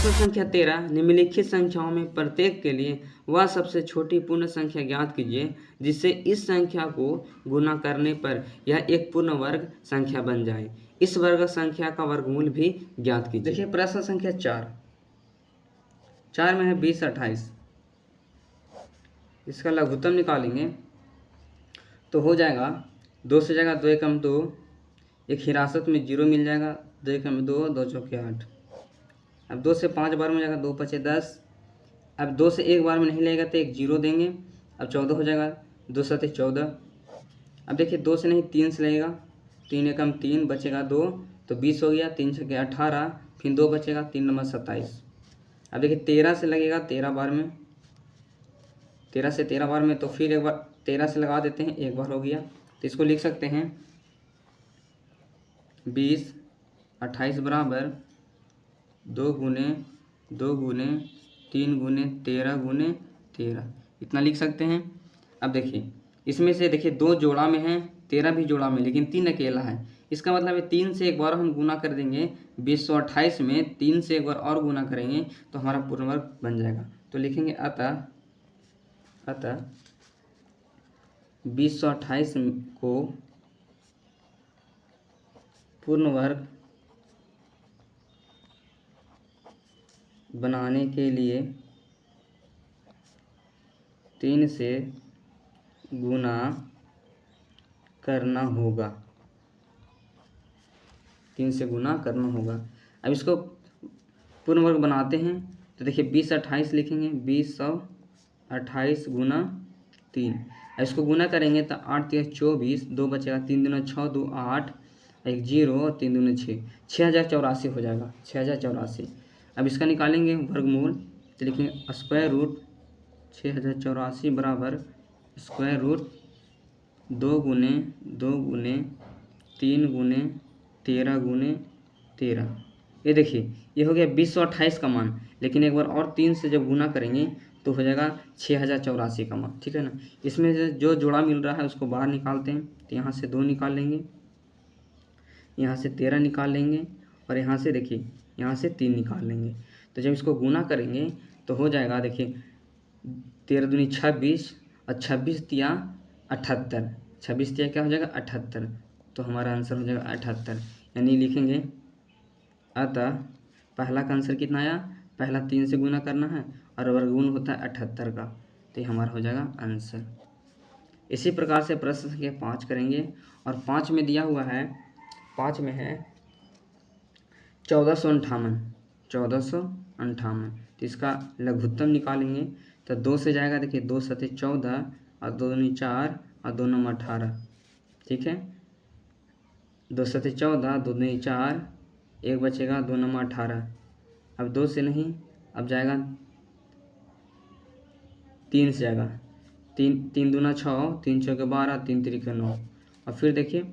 प्रश्न संख्या 13 निम्नलिखित संख्याओं में प्रत्येक के लिए वह सबसे छोटी पूर्ण संख्या ज्ञात कीजिए जिससे इस संख्या को गुना करने पर यह एक पूर्ण वर्ग संख्या बन जाए। इस वर्ग संख्या का वर्गमूल भी ज्ञात कीजिए। देखिए प्रश्न संख्या 4 में है 20 28। इसका लघुत्तम निकालेंगे तो हो जाएगा 2 से जाएगा 2 एकम 2, एक हिरासत में 0 मिल जाएगा, 2 एकम 2, 2 चौके 8। अब 2 से 5 बार में जाएगा, 2 पचे 10। अब 2 से 1 बार में नहीं लगेगा तो एक 0 देंगे। अब 14 हो जाएगा, 2 सते 14। अब देखिए 2 से नहीं 3 से लगेगा, 3 एकम 3, बचेगा 2 तो 20 हो गया, 3 छके 18, फिर 2 बचेगा, 3 नंबर 27। अब देखिए 13 से लगेगा 13 बार में, 13 से 13 बार में तो फिर एक बार 13 से लगा देते हैं, एक बार हो गया तो इसको लिख सकते हैं 20 28 बराबर 2 गुने 2 गुने 3 गुने 13 गुने 13, इतना लिख सकते हैं। अब देखिए इसमें से देखिए 2 जोड़ा में है, 13 भी जोड़ा में, लेकिन 3 अकेला है। इसका मतलब है 3 से एक बार हम गुना कर देंगे, 2028 में 3 से एक बार और गुना करेंगे तो हमारा पूर्ण वर्ग बन जाएगा। तो लिखेंगे अतः 2028 को पूर्ण वर्ग बनाने के लिए 3 से गुना करना होगा, 3 से गुना करना होगा। अब इसको पूर्ण वर्ग बनाते हैं तो देखिए 20 28 लिखेंगे, 2028 गुना 3। अब इसको गुना करेंगे तो 8 3 24, 2 बचेगा, 3 दूना 6, 2 8, एक 0, 3 दूना 6, 6084 हो जाएगा, 6084। अब इसका निकालेंगे वर्गमूल तो लिखेंगे स्क्वायर रूट 6084 बराबर स्क्वायर रूट 2 गुने 2 गुने 3 गुने 13 गुने 13। ये देखिए ये हो गया 2028 का मान, लेकिन एक बार और 3 से जब गुना करेंगे तो हो जाएगा 6084 का मान, ठीक है ना। इसमें से जो जोड़ा मिल रहा है उसको बाहर निकालते हैं तो यहाँ से 2 निकाल लेंगे, यहाँ से 13 निकाल लेंगे और यहाँ से देखिए यहाँ से 3 निकाल लेंगे। तो जब इसको गुना करेंगे तो हो जाएगा, देखिए 13 दूनी 26 और 26 तिया 78, 26 तिया क्या हो जाएगा 78, तो हमारा आंसर हो जाएगा 78। यानी लिखेंगे अतः पहला का आंसर कितना आया, पहला 3 से गुना करना है और वर्गमूल होता है 78 का, तो ये हमारा हो जाएगा आंसर। इसी प्रकार से प्रश्न संख्या 5 करेंगे और 5 में दिया हुआ है, 5 में है 1458, तो इसका लघुत्तम निकालेंगे तो 2 से जाएगा, देखिए 2 सते 14 और 2 दूनी 4 और 2 नंबर 18, ठीक है। 2 सते 14, 2 दूनी 4, एक बचेगा, 2 नंबर 18। अब 2 से नहीं, अब जाएगा 3 से जाएगा, 3 दूना 6, 3 चौके 12, 3 तिरिके 9, और फिर देखिए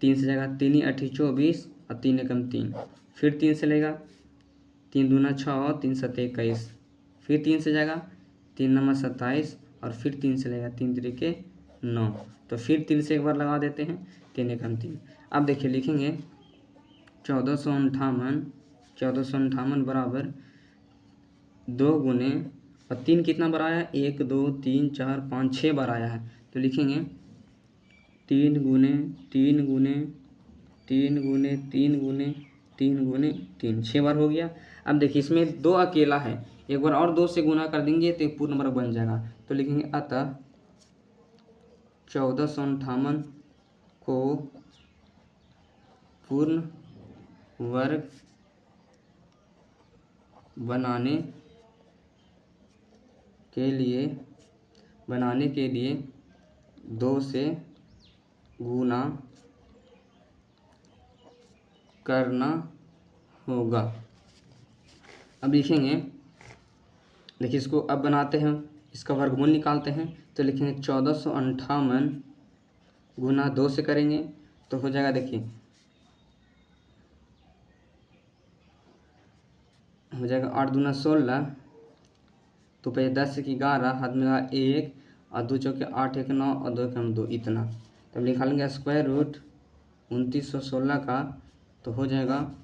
3 से जाएगा, 3 8 24 और 3 एकम 3, फिर 3 से लेगा, 3 दूना 6, 3 सते 21, फिर 3 से जाएगा, 3 नंबर 27 और फिर 3 से लेगा, 3 तिरिके 9, तो फिर 3 से एक बार लगा देते हैं, 3 एकम 3। अब देखिए लिखेंगे 1458 बराबर 2 गुने और 3 कितना बार आया, 1 2 3 4 5 6 बार आया है, तो लिखेंगे 3 गुने 3 गुने 3 गुने 3 गुने 3 गुने 3, 6 बार हो गया। अब देखिए इसमें 2 अकेला है, एक बार और 2 से गुना कर देंगे तो पूर्ण वर्ग बन जाएगा। तो लिखेंगे अतः 1458 को पूर्ण वर्ग बनाने के लिए 2 से गुना करना होगा। अब लिखेंगे, देखिए इसको अब बनाते हैं, इसका वर्गमूल निकालते हैं तो लिखेंगे 1458 गुना 2 से करेंगे तो हो जाएगा, देखिए हो जाएगा 8 दूना 16, तो पे 10 की 11, हाथ में लगा 1 और 2 चौके 8 1 9 और 2 एकम 2, इतना। तब निकालेंगे स्क्वायर रूट 2916 का, तो हो जाएगा,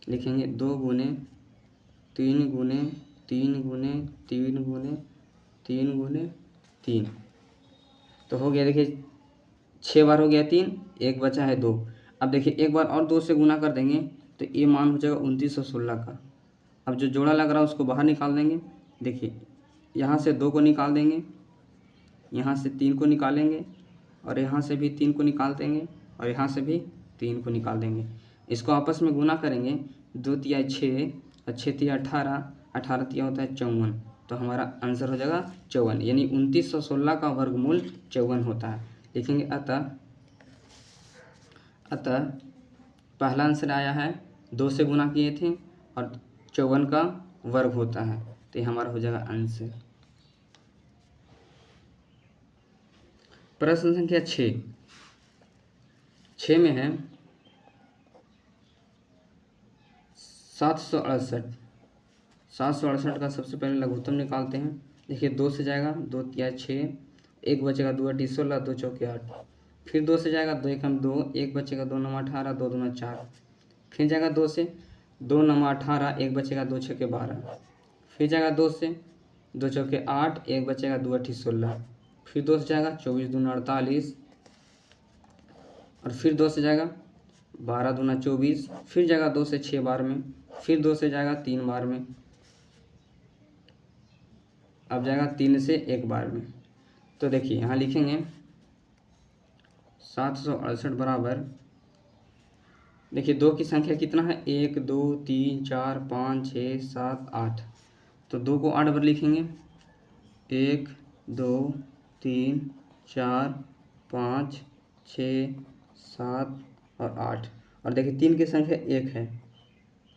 लिखेंगे 2 गुने 3 गुने 3 गुने 3 गुने 3 गुने 3, तो हो गया देखिए 6 बार हो गया 3, एक बचा है 2। अब देखिए एक बार और 2 से गुना कर देंगे तो ये मान हो जाएगा 2916 का। अब जो जोड़ा लग रहा है उसको बाहर निकाल देंगे। देखिए यहाँ से 2 को निकाल देंगे, यहाँ से 3 को निकालेंगे, और यहाँ से भी 3 को निकाल देंगे, और यहाँ से भी 3 को निकाल देंगे। इसको आपस में गुना करेंगे, 2 तिया 6 और 6 तिया 18, 18 तिया होता है 54, तो हमारा आंसर हो जाएगा 54, यानी 2916 का वर्गमूल 54 होता है। लिखेंगे अतः पहला आंसर आया है 2 से गुना किए थे और 54 का वर्ग होता है, तो ये हमारा हो जाएगा आंसर। प्रश्न संख्या 6 में है 768 का सबसे पहले लघुत्तम निकालते हैं। देखिए 2 से जाएगा, 2 तिया 6, 1 बचेगा 2 8 16, 2 चौके 8, फिर 2 से जाएगा, 2 एकम 2, 1 बचेगा 2 9 18, 2 दूना 4, फिर जाएगा 2 से, 2 9 18, 1 बचेगा 2 छके 12, फिर जाएगा 2 से, 2 चौके 8, 1 बचेगा 2 8 16, फिर 2 से जाएगा 24 दूना 48, और फिर 2 से जाएगा 12 दूना 24, फिर जाएगा 2 से 6 बार में, फिर 2 से जाएगा 3 बार में, अब जाएगा 3 से 1 बार में। तो देखिए यहाँ लिखेंगे 768 बराबर, देखिए 2 की संख्या कितना है, 1 2 3 4 5 6 7 8, तो 2 को 8 बार लिखेंगे, 1 2 3 4 5 6 7 और 8, और देखिए 3 की संख्या 1 है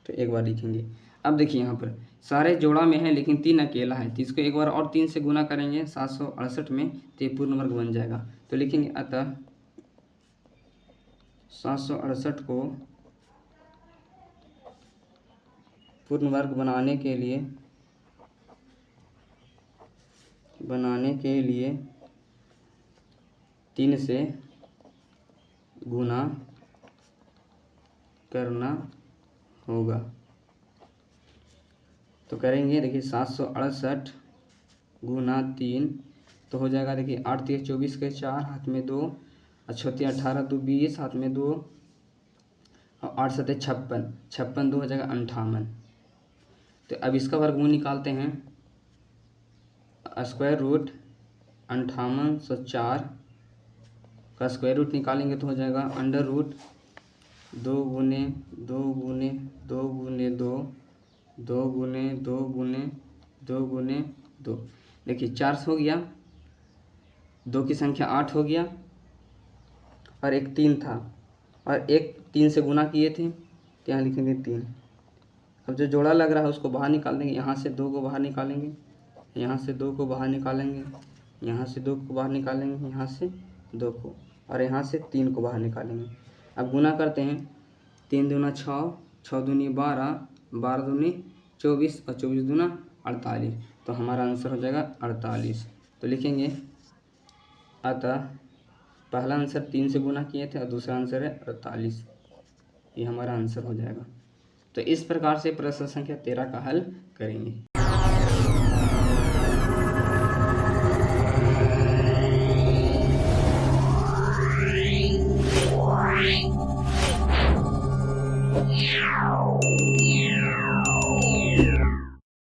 तो 1 बार लिखेंगे। अब देखिए यहाँ पर सारे जोड़ा में है लेकिन 3 अकेला है, तो इसको एक बार और 3 से गुना करेंगे 768 में, तो ये पूर्ण वर्ग बन जाएगा। तो लिखेंगे अतः 768 को पूर्ण वर्ग बनाने के लिए 3 से गुना करना होगा। तो करेंगे, देखिए 768 गुना 3 तो हो जाएगा, देखिए 8 3 24 के 4, हाथ में 2, और 6 18 2 20, हाथ में 2, और 8 7 56, 56 2 हो जाएगा 58। तो अब इसका वर्गमूल निकालते हैं। स्क्वायर रूट 5804 का स्क्वायर रूट निकालेंगे तो हो जाएगा अंडर रूट 2 गुने 2 गुने 2 गुने 2 2 गुने 2 गुने 2 गुने 2। देखिए 4 हो गया, 2 की संख्या 8 हो गया, और एक 3 था, और एक 3 से गुना किए थे तो यहाँ लिखेंगे 3। अब जो जोड़ा लग रहा है उसको बाहर निकाल देंगे, यहाँ से 2 को बाहर निकालेंगे, यहाँ से 2 को बाहर निकालेंगे, यहाँ से 2 को बाहर निकालेंगे, यहाँ से 2 को, और यहाँ से 3 को बाहर निकालेंगे। अब गुना करते हैं, 3 दूना 6, 6 दूनी 12, 12 दूनी 24, और 24 दूना 48, तो हमारा आंसर हो जाएगा 48। तो लिखेंगे अतः पहला आंसर 3 से गुना किए थे और दूसरा आंसर है 48, ये हमारा आंसर हो जाएगा। तो इस प्रकार से प्रश्न संख्या 13 का हल करेंगे। Yeah.